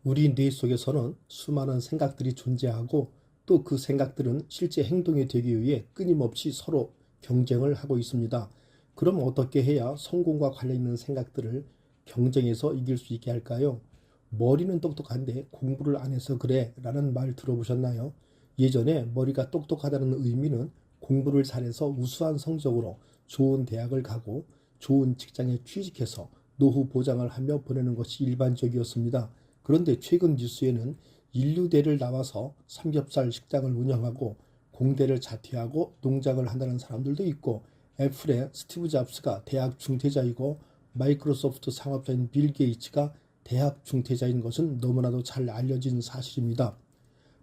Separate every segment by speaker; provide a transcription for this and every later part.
Speaker 1: 우리 뇌 속에서는 수많은 생각들이 존재하고 또 그 생각들은 실제 행동이 되기 위해 끊임없이 서로 경쟁을 하고 있습니다. 그럼 어떻게 해야 성공과 관련 있는 생각들을 경쟁해서 이길 수 있게 할까요? 머리는 똑똑한데 공부를 안 해서 그래 라는 말 들어보셨나요? 예전에 머리가 똑똑하다는 의미는 공부를 잘해서 우수한 성적으로 좋은 대학을 가고 좋은 직장에 취직해서 노후 보장을 하며 보내는 것이 일반적이었습니다. 그런데 최근 뉴스에는 인류대를 나와서 삼겹살 식당을 운영하고 공대를 자퇴하고 농장을 한다는 사람들도 있고, 애플의 스티브 잡스가 대학 중퇴자이고 마이크로소프트 상업자인 빌 게이츠가 대학 중퇴자인 것은 너무나도 잘 알려진 사실입니다.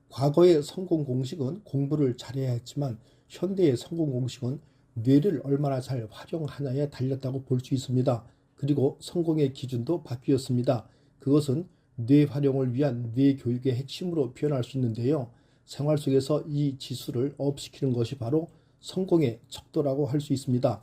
Speaker 1: 과거의 성공 공식은 공부를 잘해야 했지만 현대의 성공 공식은 뇌를 얼마나 잘 활용하냐에 달렸다고 볼 수 있습니다. 그리고 성공의 기준도 바뀌었습니다. 그것은 뇌 활용을 위한 뇌 교육의 핵심으로 표현할 수 있는데요. 생활 속에서 이 지수를 업시키는 것이 바로 성공의 척도라고 할 수 있습니다.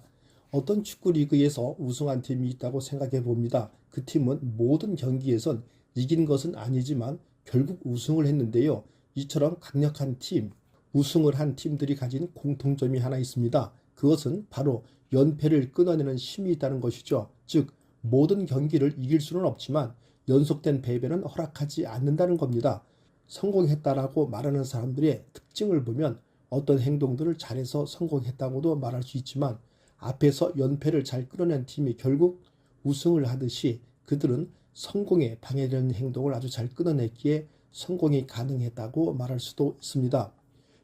Speaker 1: 어떤 축구 리그에서 우승한 팀이 있다고 생각해 봅니다. 그 팀은 모든 경기에선 이긴 것은 아니지만 결국 우승을 했는데요. 이처럼 강력한 팀, 우승을 한 팀들이 가진 공통점이 하나 있습니다. 그것은 바로 연패를 끊어내는 힘이 있다는 것이죠. 즉, 모든 경기를 이길 수는 없지만 연속된 패배는 허락하지 않는다는 겁니다. 성공했다라고 말하는 사람들의 특징을 보면 어떤 행동들을 잘해서 성공했다고도 말할 수 있지만, 앞에서 연패를 잘 끌어낸 팀이 결국 우승을 하듯이 그들은 성공에 방해되는 행동을 아주 잘 끊어냈기에 성공이 가능했다고 말할 수도 있습니다.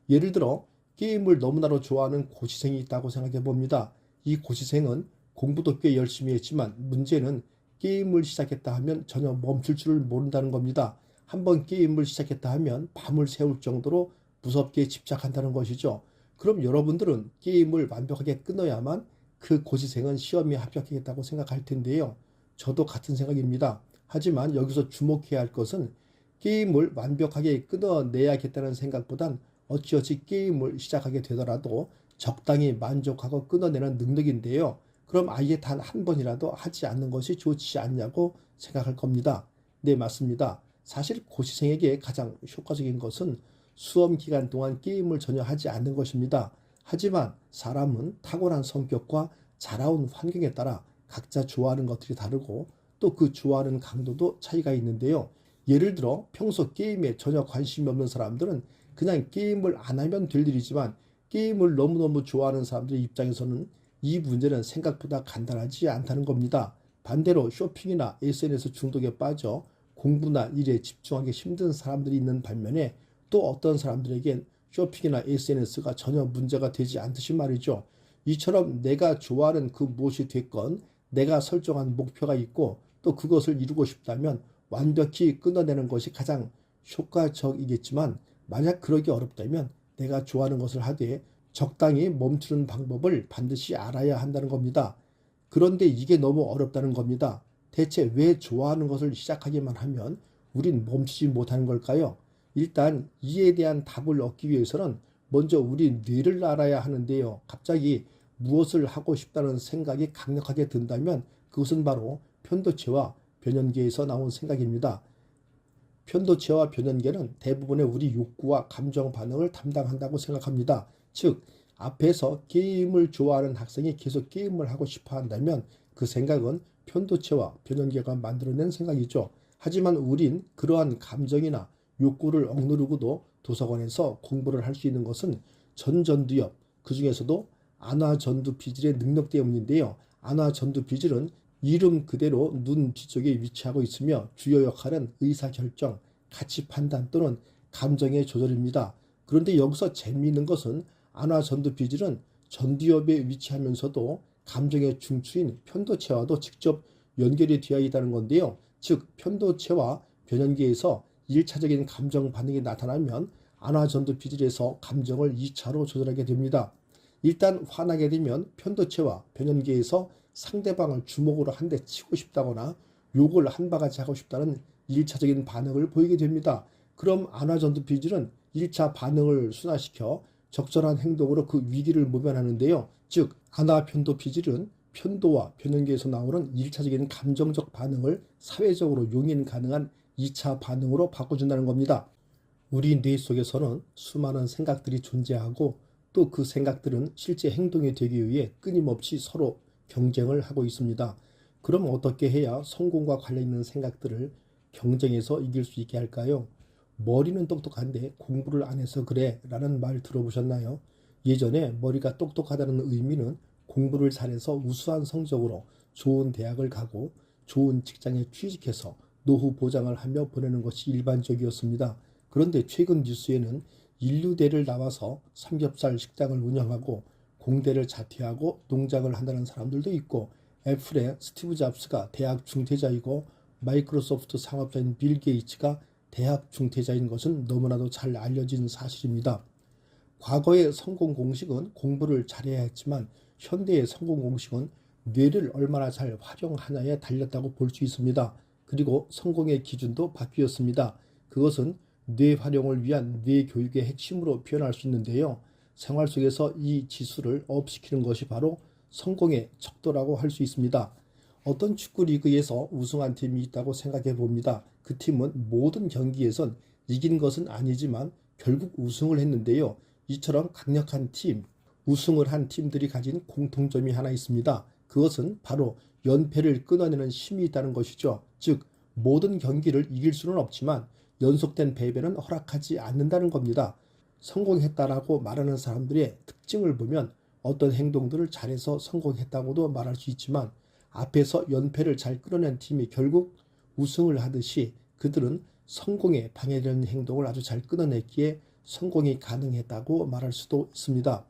Speaker 1: 예를 들어 게임을 너무나도 좋아하는 고시생이 있다고 생각해 봅니다. 이 고시생은 공부도 꽤 열심히 했지만 문제는 게임을 시작했다 하면 전혀 멈출 줄을 모른다는 겁니다. 한번 게임을 시작했다 하면 밤을 새울 정도로 무섭게 집착한다는 것이죠. 그럼 여러분들은 게임을 완벽하게 끊어야만 그 고시생은 시험에 합격하겠다고 생각할 텐데요. 저도 같은 생각입니다. 하지만 여기서 주목해야 할 것은 게임을 완벽하게 끊어내야겠다는 생각보단 어찌어찌 게임을 시작하게 되더라도 적당히 만족하고 끊어내는 능력인데요. 그럼 아예 단 한 번이라도 하지 않는 것이 좋지 않냐고 생각할 겁니다. 네, 맞습니다. 사실 고시생에게 가장 효과적인 것은 수험 기간 동안 게임을 전혀 하지 않는 것입니다. 하지만 사람은 타고난 성격과 자라온 환경에 따라 각자 좋아하는 것들이 다르고 또 그 좋아하는 강도도 차이가 있는데요. 예를 들어 평소 게임에 전혀 관심이 없는 사람들은 그냥 게임을 안 하면 될 일이지만, 게임을 너무너무 좋아하는 사람들의 입장에서는 이 문제는 생각보다 간단하지 않다는 겁니다. 반대로 쇼핑이나 SNS 중독에 빠져 공부나 일에 집중하기 힘든 사람들이 있는 반면에, 또 어떤 사람들에겐 쇼핑이나 SNS가 전혀 문제가 되지 않듯이 말이죠. 이처럼 내가 좋아하는 그 무엇이 됐건 내가 설정한 목표가 있고 또 그것을 이루고 싶다면 완벽히 끊어내는 것이 가장 효과적이겠지만, 만약 그러기 어렵다면 내가 좋아하는 것을 하되 적당히 멈추는 방법을 반드시 알아야 한다는 겁니다. 그런데 이게 너무 어렵다는 겁니다. 대체 왜 좋아하는 것을 시작하기만 하면 우린 멈추지 못하는 걸까요? 일단 이에 대한 답을 얻기 위해서는 먼저 우리 뇌를 알아야 하는데요. 갑자기 무엇을 하고 싶다는 생각이 강력하게 든다면 그것은 바로 편도체와 변연계에서 나온 생각입니다. 편도체와 변연계는 대부분의 우리 욕구와 감정 반응을 담당한다고 생각합니다. 즉, 앞에서 게임을 좋아하는 학생이 계속 게임을 하고 싶어 한다면 그 생각은 편도체와 변연계가 만들어낸 생각이죠. 하지만 우린 그러한 감정이나 욕구를 억누르고도 도서관에서 공부를 할 수 있는 것은 전두엽, 그 중에서도 안화전두피질의 능력 때문인데요. 안화전두피질은 이름 그대로 눈 뒤쪽에 위치하고 있으며 주요 역할은 의사결정, 가치 판단 또는 감정의 조절입니다. 그런데 여기서 재미있는 것은 안화전두피질은 전두엽에 위치하면서도 감정의 중추인 편도체와도 직접 연결이 되어 있다는 건데요. 즉, 편도체와 변연계에서 1차적인 감정 반응이 나타나면 안화전두피질에서 감정을 2차로 조절하게 됩니다. 일단 화나게 되면 편도체와 변연계에서 상대방을 주먹으로 한 대 치고 싶다거나 욕을 한 바가지 하고 싶다는 1차적인 반응을 보이게 됩니다. 그럼 안화전두피질은 1차 반응을 순화시켜 적절한 행동으로 그 위기를 모면하는데요. 즉, 안화편도피질은 편도와 변연계에서 나오는 1차적인 감정적 반응을 사회적으로 용인 가능한 2차 반응으로 바꿔준다는 겁니다. 우리 뇌 속에서는 수많은 생각들이 존재하고 또 그 생각들은 실제 행동이 되기 위해 끊임없이 서로 경쟁을 하고 있습니다. 그럼 어떻게 해야 성공과 관련 있는 생각들을 경쟁에서 이길 수 있게 할까요? 머리는 똑똑한데 공부를 안 해서 그래 라는 말 들어보셨나요? 예전에 머리가 똑똑하다는 의미는 공부를 잘해서 우수한 성적으로 좋은 대학을 가고 좋은 직장에 취직해서 노후 보장을 하며 보내는 것이 일반적이었습니다. 그런데 최근 뉴스에는 인류대를 나와서 삼겹살 식당을 운영하고 공대를 자퇴하고 농장을 한다는 사람들도 있고, 애플의 스티브 잡스가 대학 중퇴자이고 마이크로소프트 상업자인 빌 게이츠가 대학 중퇴자인 것은 너무나도 잘 알려진 사실입니다. 과거의 성공 공식은 공부를 잘해야 했지만 현대의 성공 공식은 뇌를 얼마나 잘 활용하냐에 달렸다고 볼 수 있습니다. 그리고 성공의 기준도 바뀌었습니다. 그것은 뇌 활용을 위한 뇌 교육의 핵심으로 표현할 수 있는데요. 생활 속에서 이 지수를 업시키는 것이 바로 성공의 척도라고 할 수 있습니다. 어떤 축구 리그에서 우승한 팀이 있다고 생각해 봅니다. 그 팀은 모든 경기에선 이긴 것은 아니지만 결국 우승을 했는데요. 이처럼 강력한 팀, 우승을 한 팀들이 가진 공통점이 하나 있습니다. 그것은 바로 연패를 끊어내는 힘이 있다는 것이죠. 즉, 모든 경기를 이길 수는 없지만 연속된 패배는 허락하지 않는다는 겁니다. 성공했다라고 말하는 사람들의 특징을 보면 어떤 행동들을 잘해서 성공했다고도 말할 수 있지만 앞에서 연패를 잘 끌어낸 팀이 결국 우승을 하듯이 그들은 성공에 방해되는 행동을 아주 잘 끊어냈기에 성공이 가능했다고 말할 수도 있습니다.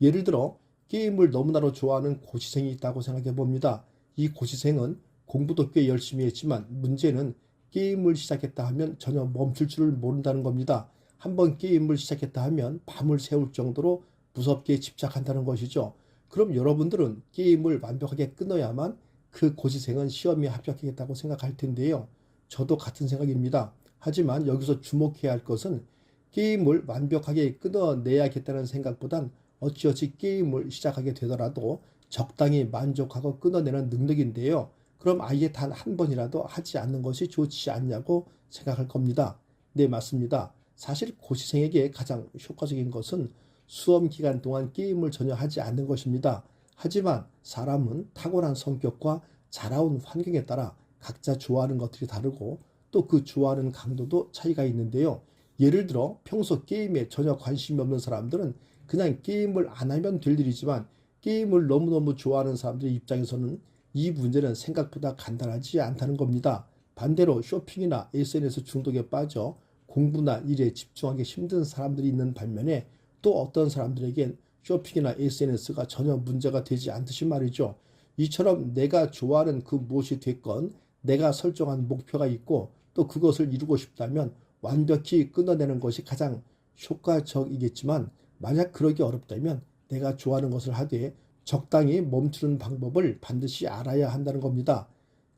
Speaker 1: 예를 들어 게임을 너무나도 좋아하는 고시생이 있다고 생각해 봅니다. 이 고시생은 공부도 꽤 열심히 했지만 문제는 게임을 시작했다 하면 전혀 멈출 줄을 모른다는 겁니다. 한번 게임을 시작했다 하면 밤을 새울 정도로 무섭게 집착한다는 것이죠. 그럼 여러분들은 게임을 완벽하게 끊어야만 그 고시생은 시험에 합격하겠다고 생각할 텐데요. 저도 같은 생각입니다. 하지만 여기서 주목해야 할 것은 게임을 완벽하게 끊어내야겠다는 생각보단 어찌어찌 게임을 시작하게 되더라도 적당히 만족하고 끊어내는 능력인데요. 그럼 아예 단 한 번이라도 하지 않는 것이 좋지 않냐고 생각할 겁니다. 네, 맞습니다. 사실 고시생에게 가장 효과적인 것은 수험 기간 동안 게임을 전혀 하지 않는 것입니다. 하지만 사람은 타고난 성격과 자라온 환경에 따라 각자 좋아하는 것들이 다르고 또 그 좋아하는 강도도 차이가 있는데요. 예를 들어 평소 게임에 전혀 관심이 없는 사람들은 그냥 게임을 안 하면 될 일이지만 게임을 너무너무 좋아하는 사람들의 입장에서는 이 문제는 생각보다 간단하지 않다는 겁니다. 반대로 쇼핑이나 SNS 중독에 빠져 공부나 일에 집중하기 힘든 사람들이 있는 반면에 또 어떤 사람들에겐 쇼핑이나 SNS가 전혀 문제가 되지 않듯이 말이죠. 이처럼 내가 좋아하는 그 무엇이 됐건 내가 설정한 목표가 있고 또 그것을 이루고 싶다면 완벽히 끊어내는 것이 가장 효과적이겠지만 만약 그러기 어렵다면 내가 좋아하는 것을 하되 적당히 멈추는 방법을 반드시 알아야 한다는 겁니다.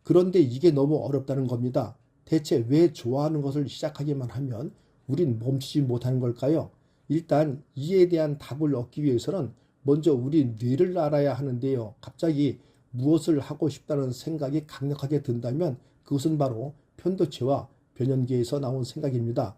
Speaker 1: 그런데 이게 너무 어렵다는 겁니다. 대체 왜 좋아하는 것을 시작하기만 하면 우린 멈추지 못하는 걸까요? 일단 이에 대한 답을 얻기 위해서는 먼저 우리 뇌를 알아야 하는데요. 갑자기 무엇을 하고 싶다는 생각이 강력하게 든다면 그것은 바로 편도체와 변연계에서 나온 생각입니다.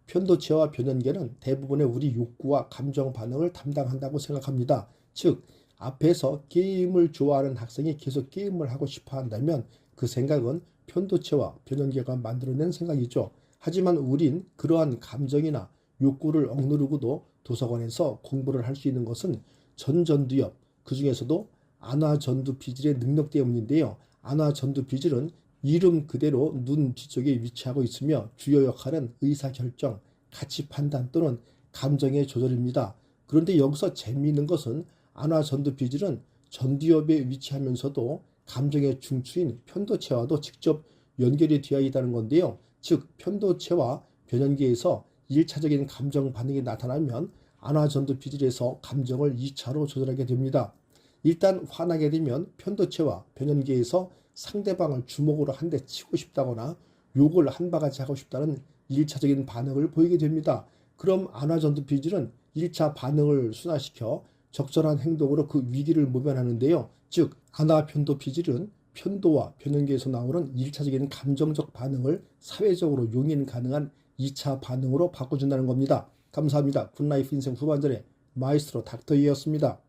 Speaker 1: 편도체와 변연계는 대부분의 우리 욕구와 감정 반응을 담당한다고 생각합니다. 즉, 앞에서 게임을 좋아하는 학생이 계속 게임을 하고 싶어 한다면 그 생각은 편도체와 변연계가 만들어낸 생각이죠. 하지만 우린 그러한 감정이나 욕구를 억누르고도 도서관에서 공부를 할 수 있는 것은 전두엽, 그 중에서도 안화전두피질의 능력 때문인데요. 안화전두피질은 이름 그대로 눈 뒤쪽에 위치하고 있으며 주요 역할은 의사결정, 가치 판단 또는 감정의 조절입니다. 그런데 여기서 재미있는 것은 안화전두피질은 전두엽에 위치하면서도 감정의 중추인 편도체와도 직접 연결이 되어 있다는 건데요. 즉, 편도체와 변연계에서 1차적인 감정 반응이 나타나면 안화전두피질에서 감정을 2차로 조절하게 됩니다. 일단 화나게 되면 편도체와 변연계에서 상대방을 주먹으로 한 대 치고 싶다거나 욕을 한 바가지 하고 싶다는 1차적인 반응을 보이게 됩니다. 그럼 안화전두피질은 1차 반응을 순화시켜 적절한 행동으로 그 위기를 모면하는데요. 즉, 안화편도피질은 편도와 변형계에서 나오는 1차적인 감정적 반응을 사회적으로 용인 가능한 2차 반응으로 바꿔준다는 겁니다. 감사합니다. 굿라이프 인생 후반전의 마이스트로 닥터 이었습니다.